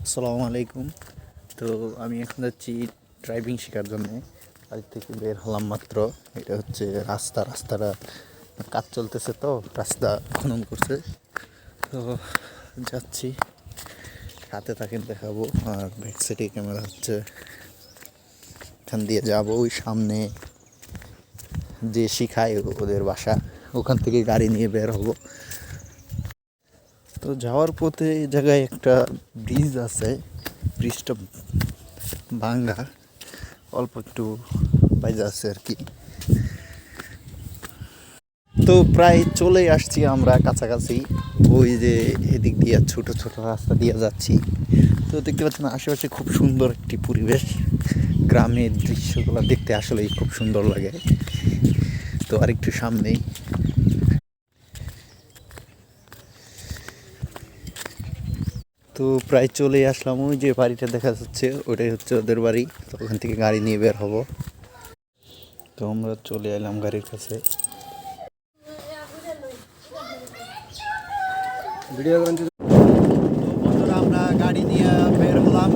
আসসালামু আলাইকুম। তো আমি এখন যাচ্ছি ড্রাইভিং শেখার জন্যে। বাড়ি থেকে বের হলাম মাত্র। এটা হচ্ছে রাস্তাটা কাজ চলতেছে, তো রাস্তা খনন করছে। তো যাচ্ছি, হাতে থাকেন দেখাবো। আর ব্যাক সাইডে ক্যামেরা হচ্ছে, এখান দিয়ে যাবো। ওই সামনে যে শিখায় ওদের বাসা, ওখান থেকে গাড়ি নিয়ে বের হবো। তো যাওয়ার পথে এই জায়গায় একটা ব্রিজ আছে, ব্রিজটা ভাঙ্গা, অল্প একটু বাইজা আছে আর কি। তো প্রায় চলে আসছি আমরা কাছাকাছি। ওই যে এদিক দিয়ে ছোট ছোট রাস্তা দিয়ে যাচ্ছি। তো দেখতে পাচ্ছেন আশেপাশে খুব সুন্দর একটি পরিবেশ, গ্রামের দৃশ্যগুলো দেখতে আসলেই খুব সুন্দর লাগে। তো আরেকটু সামনেই তো প্রায় চলে আসলাম। ওই যে বাড়িটা দেখা যাচ্ছে, ওটাই হচ্ছে ওদের বাড়ি। তো ওখান থেকে গাড়ি নিয়ে বের হব। তো আমরা চলে এলাম গাড়ির কাছে। ভিডিও বন্ধুরা, আমরা গাড়ি নিয়ে বের হলাম।